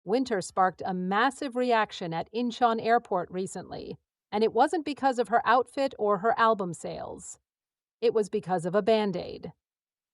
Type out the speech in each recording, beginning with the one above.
Winter sparked a massive reaction at Incheon Airport recently, and it wasn't because of her outfit or her album sales. It was because of a band-aid.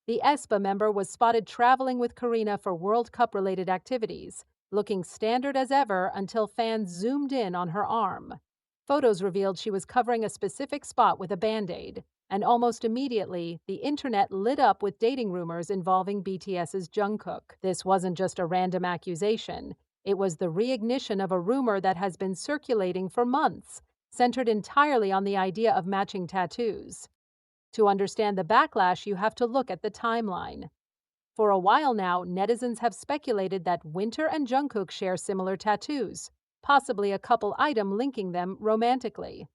The ESPA member was spotted traveling with Karina for World Cup-related activities, looking standard as ever until fans zoomed in on her arm. Photos revealed she was covering a specific spot with a band-aid, and almost immediately, the internet lit up with dating rumors involving BTS's Jungkook. This wasn't just a random accusation. It was the reignition of a rumor that has been circulating for months, centered entirely on the idea of matching tattoos. To understand the backlash, you have to look at the timeline. For a while now, netizens have speculated that Winter and Jungkook share similar tattoos, possibly a couple item linking them romantically.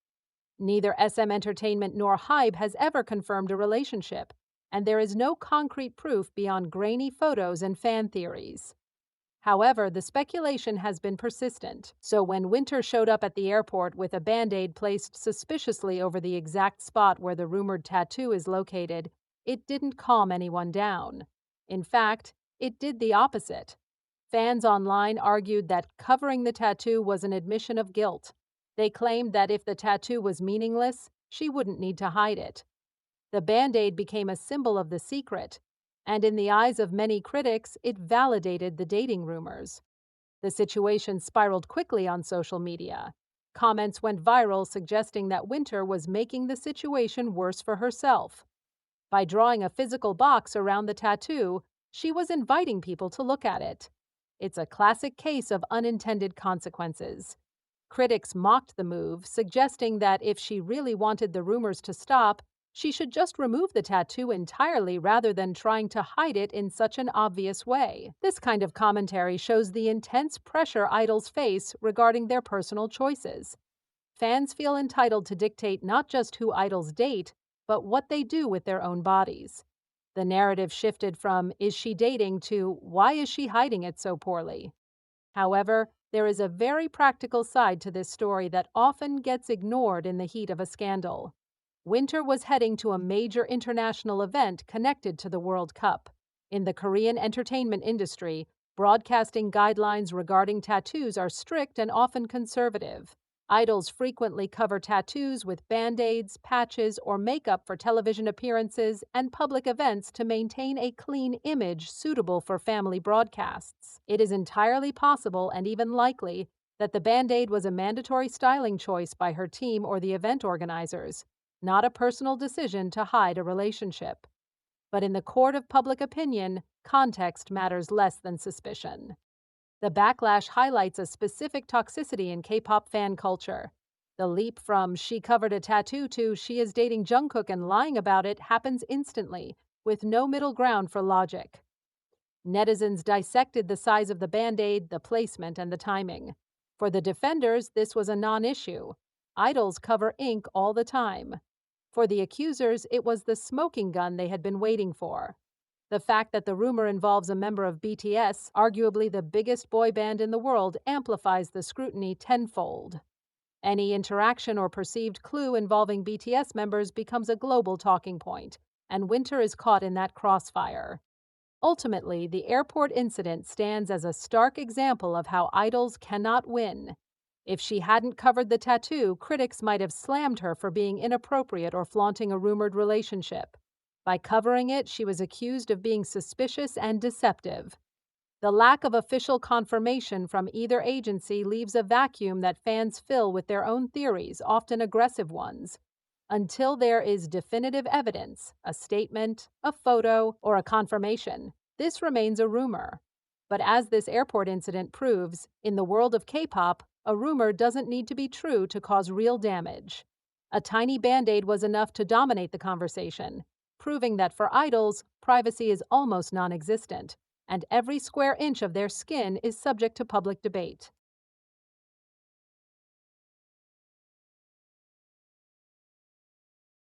Neither SM Entertainment nor HYBE has ever confirmed a relationship, and there is no concrete proof beyond grainy photos and fan theories. However, the speculation has been persistent, so when Winter showed up at the airport with a band-aid placed suspiciously over the exact spot where the rumored tattoo is located, it didn't calm anyone down. In fact, it did the opposite. Fans online argued that covering the tattoo was an admission of guilt. They claimed that if the tattoo was meaningless, she wouldn't need to hide it. The band-aid became a symbol of the secret, and in the eyes of many critics, it validated the dating rumors. The situation spiraled quickly on social media. Comments went viral suggesting that Winter was making the situation worse for herself. By drawing a physical box around the tattoo, she was inviting people to look at it. It's a classic case of unintended consequences. Critics mocked the move, suggesting that if she really wanted the rumors to stop, she should just remove the tattoo entirely rather than trying to hide it in such an obvious way. This kind of commentary shows the intense pressure idols face regarding their personal choices. Fans feel entitled to dictate not just who idols date, but what they do with their own bodies. The narrative shifted from "is she dating" to "why is she hiding it so poorly?" However, there is a very practical side to this story that often gets ignored in the heat of a scandal. Winter was heading to a major international event connected to the World Cup. In the Korean entertainment industry, broadcasting guidelines regarding tattoos are strict and often conservative. Idols frequently cover tattoos with band-aids, patches, or makeup for television appearances and public events to maintain a clean image suitable for family broadcasts. It is entirely possible and even likely that the band-aid was a mandatory styling choice by her team or the event organizers, not a personal decision to hide a relationship. But in the court of public opinion, context matters less than suspicion. The backlash highlights a specific toxicity in K-pop fan culture. The leap from "she covered a tattoo" to "she is dating Jungkook and lying about it" happens instantly, with no middle ground for logic. Netizens dissected the size of the band-aid, the placement, and the timing. For the defenders, this was a non-issue. Idols cover ink all the time. For the accusers, it was the smoking gun they had been waiting for. The fact that the rumor involves a member of BTS, arguably the biggest boy band in the world, amplifies the scrutiny tenfold. Any interaction or perceived clue involving BTS members becomes a global talking point, and Winter is caught in that crossfire. Ultimately, the airport incident stands as a stark example of how idols cannot win. If she hadn't covered the tattoo, critics might have slammed her for being inappropriate or flaunting a rumored relationship. By covering it, she was accused of being suspicious and deceptive. The lack of official confirmation from either agency leaves a vacuum that fans fill with their own theories, often aggressive ones. Until there is definitive evidence, a statement, a photo, or a confirmation, this remains a rumor. But as this airport incident proves, in the world of K-pop, a rumor doesn't need to be true to cause real damage. A tiny band-aid was enough to dominate the conversation, proving that for idols, privacy is almost non-existent, and every square inch of their skin is subject to public debate.